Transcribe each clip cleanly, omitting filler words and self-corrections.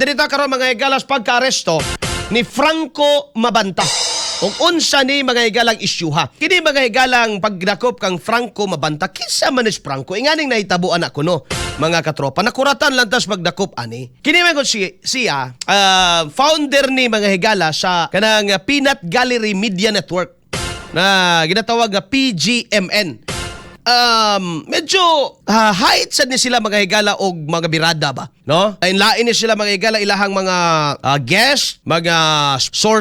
Dito karon mga igalas pagka-aresto ni Franco Mabanta. Kung unsa ni mga igalang isyuha. Kini mga igalang pagdakop kang Franco Mabanta, kinsa man is Franco? Inganing nahitabuan ako no, mga katropa. Nakuratan lang tas magdakop ani. Kini man siya, founder ni mga higala sa kanang Peanut Gallery Media Network na ginatawag nga PGMN. Medyo height sad ni sila mga higala og mga birada ba, no? Lain ni sila mga higala ilahang mga guest, mga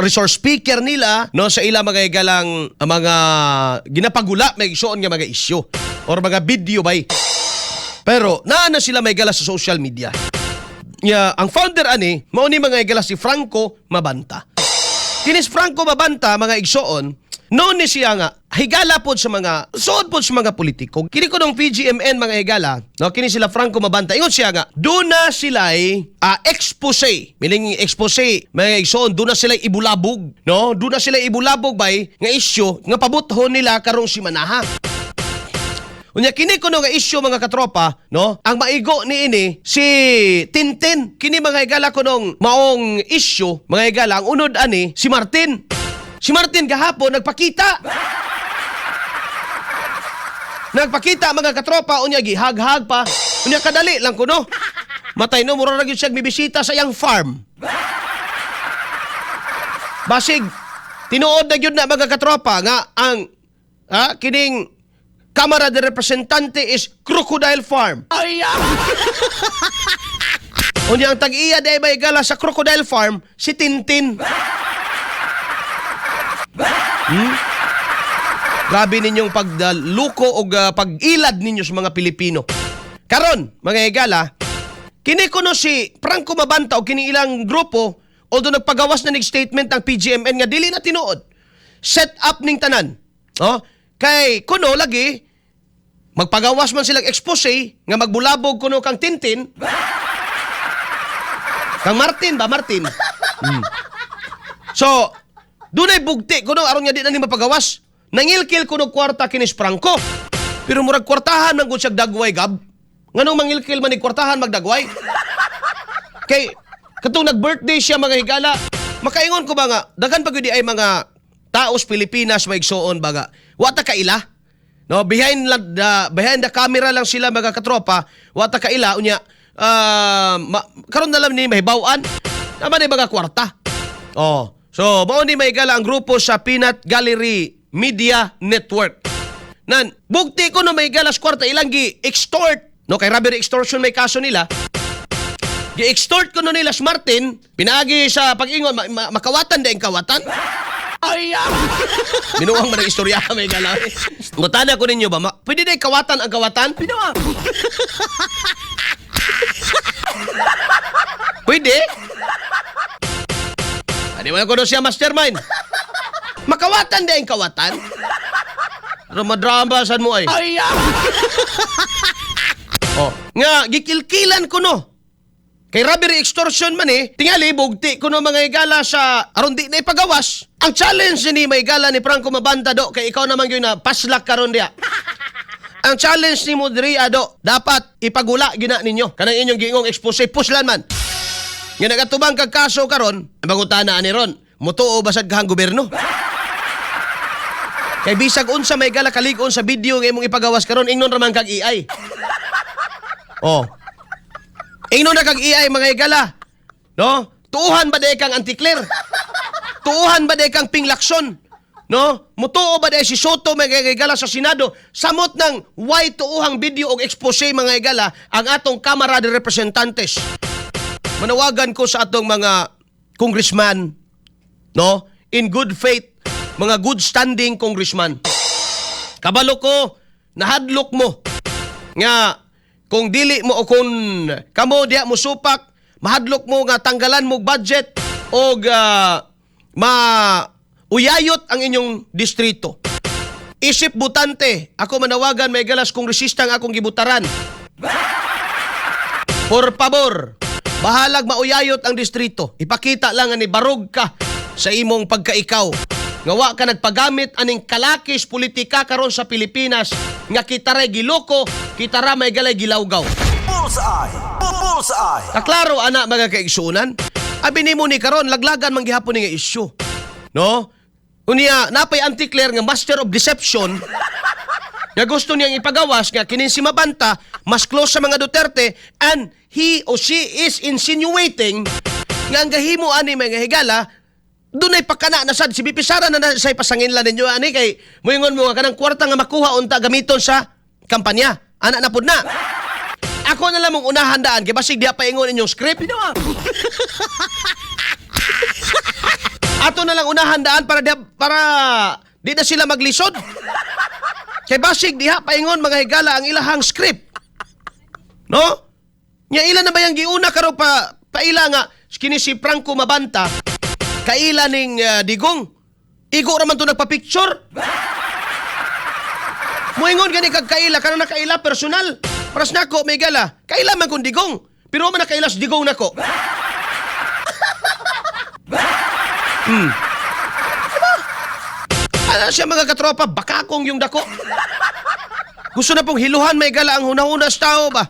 resource speaker nila no sa ila mga higalang mga ginapagula may isuon nga mga issue or mga video bay. Pero naa na sila mga higala sa social media. Ang founder ani mao ni mga higala si Franco Mabanta. Kinis Franco Mabanta mga igsoon noon ni siya nga, higala po sa mga, suod po sa mga politiko. Kini ko ng PGMN mga higala, no, kini sila Franco Mabanta. Ingon siya nga, doon na sila'y expose. Miling expose, mga igsoon, doon na sila'y ibulabog. No? Doon na sila'y ibulabog bay, nga isyo, nga pabuthon nila karong si Manaha. Unya kini ko nga issue mga katropa, no? Ang maigo ni ini si Tintin. Kini mga higala ko nung maong issue, mga higala, ang unod ani si Martin. Si Martin kahapon nagpakita. Nagpakita mga katropa unya gihag-hag pa. Unya kadali lang kuno. Matay no mura ra gyud siya bibisita sa iyang farm. Basig tinuod na gyud na mga katropa nga ang kining Kamara de Representante is Crocodile Farm. Unya ang tag-iya day may gala sa Crocodile Farm si Tintin. Grabe ninyong pagluko o pag-ilad ninyo sa mga Pilipino. Karon, mga higala, kini kuno si Franco Mabanta o kini ilang grupo, although nagpagawas na statement ng PGMN nga dili na tinuod. Set up ning tanan. Oh, kay kuno lagi magpagawas man silang expose nga magbulabog kuno kang Tintin. Kang Martin ba, Martin? So, dunay bugti kuno aron nya di na ni mapagawas. Nangilkil kuno kwarta kinis Franco. Pero murag kwartahan man gud siya dagway gab. Nganong mangilkil man ni kwartahan magdagway? Kay katong nag-birthday siya mga higala. Makaingon ko ba nga daghan pa gyud ay mga taos Pilipinas maigsoon baga. Wa ta kaila. No, behind the camera lang sila mga katropa. Wa ta kaila unya karon na lang ni mahibaw-an. Naman ni mga kwarta. Oh. So, mao ni maigala ang grupo sa Peanut Gallery Media Network. Nan, bugti ko no maigala sa kwarta ilang gi-extort. No, kay robbery extortion may kaso nila. Gi-extort ko no nila sa Martin, pinaagi sa pag-ingon, makawatan da yung kawatan. Binuang man ang istorya may gala. Ngutana ko ninyo ba, pwede na kawatan ang kawatan? Binuang! Pwede? Di mo ko siya mastermind. Makawatan din kawatan. Pero madrama saan mo ay. Oh, nga gikilkilan ko no. Kay robbery extortion man tingali bugti ko no mga higala sa aron di na ipagawas. Ang challenge ni may higala ni Franco Mabanta do kay ikaw naman gyud na paslak karon diya. Ang challenge ni Modri do dapat ipagula gina ninyo kanang inyong giingong expose puslan man. Nga nagatubang kag kaso karon, mangutana ani ron, mutuo basad kahang gobyerno. Kay bisag unsa may gala kalig-on sa video nga imong ipagawas karon, ingnon ra man kag AI. Oh. Ingnon na kag AI mga higala. No? Tuuhan ba day kang anti-clear? Tuuhan ba day kang pinglakson? No? Mutuo ba day si Soto mga higala sa Senado? Samot ng why tuuhang video og expose mga higala ang atong Kamara de Representantes. Manawagan ko sa atong mga congressman, no? In good faith, mga good standing congressman. Kabalo ko, nahadlok mo. Nga, kung dili mo o kung kamo diya mo supak, mahadlok mo nga tanggalan mo budget o mauyayot ang inyong distrito. Isip butante, ako manawagan may galas kongresista ang akong gibutaran. Por favor, bahalag mauyayot ang distrito. Ipakita lang ni barog ka sa imong pagkaikaw. Ngawa ka nagpagamit aning kalakis politika karon sa Pilipinas nga kita ray giloko, kita ra may galay gilawgaw. Bullseye! Bullseye! Kaklaro, ana, mga kaigsunan. Abi ni mo ni karon laglagan man gihapon ni nga issue. No? Unya, napay anti-Claire nga master of deception nga gusto niyang ipagawas nga kinin si Mabanta mas close sa mga Duterte and he or she is insinuating nga ang gahimo ani mga higala dunay pakana na sad si BP Sara na say pasanginlan ninyo ani kay moingon mo nga kanang kwarta nga makuha unta gamiton sa kampanya. Ana na pud na. Ako na lang mong unahan daan kay basig diha paingon inyong script. Ato na lang unahan daan para di na sila maglisod. Kay basig diha paingon mga higala ang ilahang script. No? Nya ila na ba yang giuna karo paila nga kini si Franco Mabanta kaila ning digong. Igo raman to nagpa-picture. Moingon gani kag kaila kana nakaila personal. Paras nako may gala. Kaila man kun digong. Pero man nakaila sa digong nako. Ano siya mga katropa, bakakong yung dako. Gusto na pong hiluhan may gala ang hunahuna sa tao ba?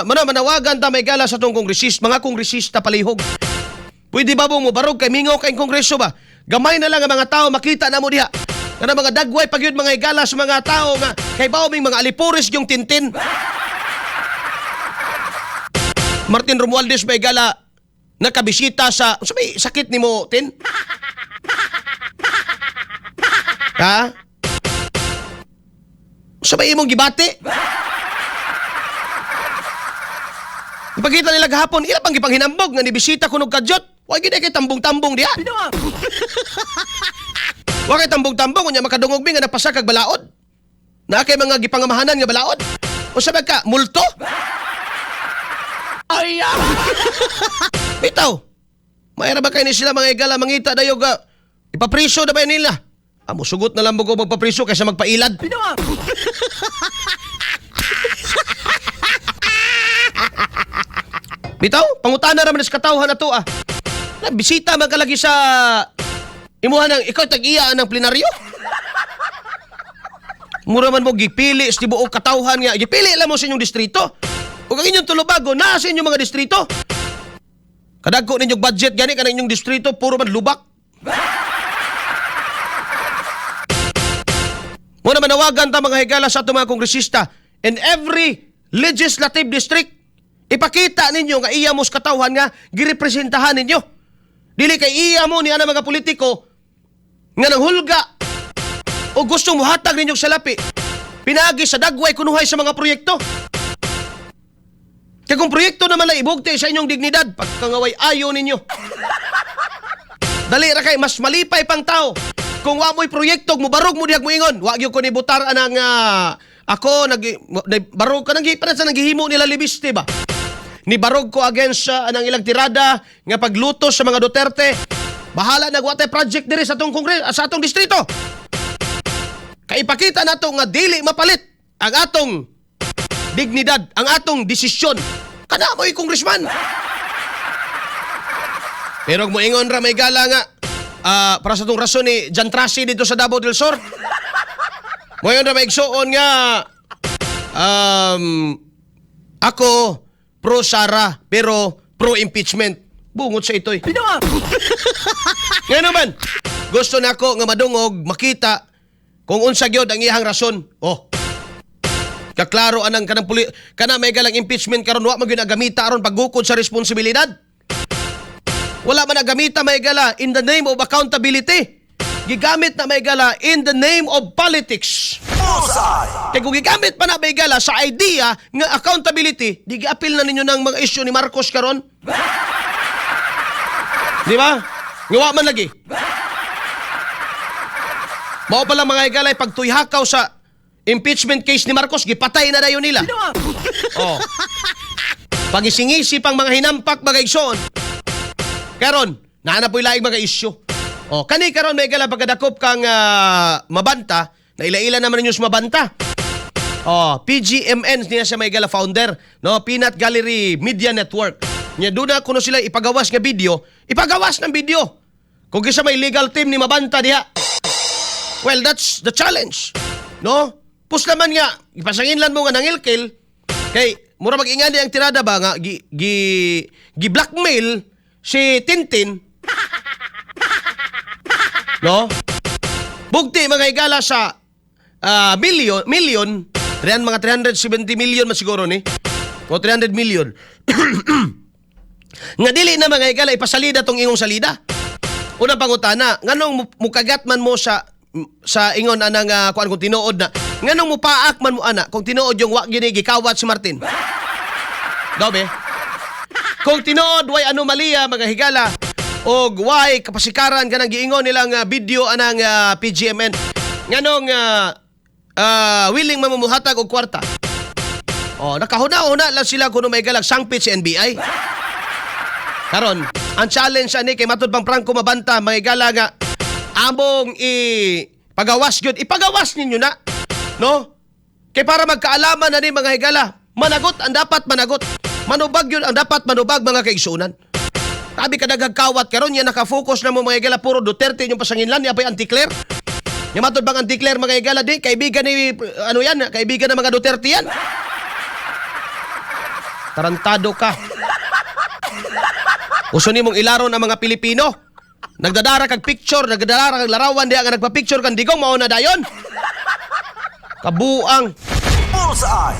Manawagan ta may gala sa tong mga kongresista palihog. Pwede ba mo barog kay mingaw kay kongreso ba? Gamay na lang ang mga tao makita na mo diha. Kana mga dagway pagyud mga igala sa mga tao nga kay bawo ming mga alipuris yung tintin. Martin Romualdez may gala nakabisita sa sabay sakit nimo tin? Ha? Sabay imong gibati? Ipakita nila gahapon, ila pang gipanghinambog nga nibisita kunog kadyot. Wa gid kay tambong-tambong diha. Wa kay tambong-tambong unya makadungog mi nga napasa kag balaod. Na kay mga gipangamahanan nga balaod. O sabag ka, multo? Ay! Bitaw. Mayra ba kay ni sila mga igala mangita dayo ga ipapriso na ba nila? Amo sugot na lang ko magpapriso kaysa magpailad. Bitaw, pangutana raman sa katawhan na to ah. Bisita man ka lagi sa imuhan ng ikaw tag-iya ng plenaryo. Mura man mo gipili sa tibuok katawhan nga. Gipili lang mo sa inyong distrito. O kang inyong tulubago, na sa inyong mga distrito. Kadagko ninyong budget gani ka na inyong distrito, puro man lubak. Muna manawagan ta mga higala sa itong mga kongresista in every legislative district. Ipakita ninyo nga iya mo sa katawhan nga girepresentahan ninyo. Dili kay iya mo ni ana mga politiko nga nanghulga o gustong muhatag ninyong salapi. Pinaagi sa dagway kunuhay sa mga proyekto. Kaya kung proyekto naman na ibugti sa inyong dignidad, pagkangaway ayo ninyo. Dali ra kay mas malipay pang tao. Kung wa mo'y proyekto, mubarog mo diyag mo ingon. Wa gyud ko ni butar anang ako barog ka nang gipanan sa naghihimo nila libiste ba? Ni barog ko against anang ilang tirada nga paglutos sa mga Duterte. Bahala nagwatay project diri sa atong kongres sa atong distrito. Kay ipakita nato nga dili mapalit ang atong dignidad, ang atong desisyon. Kana mo'y congressman. Pero mo ingon ra may gala nga para sa itong rason ni Jan Trasi dito sa Davao del Sur. Ngayon na maigsoon nga ako pro Sara pero pro impeachment. Bungot sa ito'y. Ngayon naman, gusto na ako nga madungog makita kung unsa gyud ang iyang rason. Oh. Kaklaro anang kana may galang impeachment karon wa magyud nagamita aron paggukod sa responsibilidad. Wala man nagamita may gala in the name of accountability. Gigamit na may gala in the name of politics. Kaya kung gigamit pa na may gala sa idea nga accountability, di gi-appeal na ninyo ng mga issue ni Marcos karon. Di ba? Ngawa man lagi. Mao pala mga igalay pagtuyhakaw sa impeachment case ni Marcos, gipatay na dayon nila. Oh. Pagisingisi pang mga hinampak mga igsoon. Karon, naana po'y laing mga issue. O, kani karon may gala pagkadakop kang Mabanta, na ila-ila naman ninyo sa Mabanta. O, PGMN niya siya may gala founder, no? Peanut Gallery Media Network. Nya doon na kuno sila ipagawas nga video, ipagawas ng video. Kung kisa may legal team ni Mabanta diha. Well, that's the challenge. No? Pus naman nga, ipasangin lang mo nga nangilkil, kay mura mag-ingani ang tirada ba nga gi blackmail si Tintin. No? Bugti mga higala sa million, mga 370 million man siguro ni. O 300 million. Nga dili na mga higala ipasalida tong ingong salida. Unang pangutana, nganong mukagat man mo sa ingon anang kuan kung tinuod na. Nganong mupaak man mo ana kung tinuod yung wa gini gikawat si Martin. Dobe. Kung tinuod way anomalya mga higala o way kapasikaran kanang giingon nilang video anang PGMN. Nganong willing mamumuhatag og kwarta. Oh, nakahuna-una lang sila kuno may galag sangpit si NBI. Karon, ang challenge ani kay matud pang Franco Mabanta mga higala nga among ipagawas gyud, ipagawas ninyo na. No? Kay para magkaalaman na ni mga higala, managot ang dapat managot. Manubag yun ang dapat manubag mga kaigsunan. Tabi ka nagagkawat karon yan nakafocus na mo mga higala puro Duterte yung pasanginlan niya pa anti-Claire. Yung matod bang anti-Claire mga higala di kaibigan ni ano yan, kaibigan ng mga Duterte yan. Tarantado ka. Uso ni mong ilaron ang mga Pilipino. Nagdadara kag picture, nagdadara kag larawan diya nga nagpa-picture kan digong mao na dayon. Kabuang. Bullseye!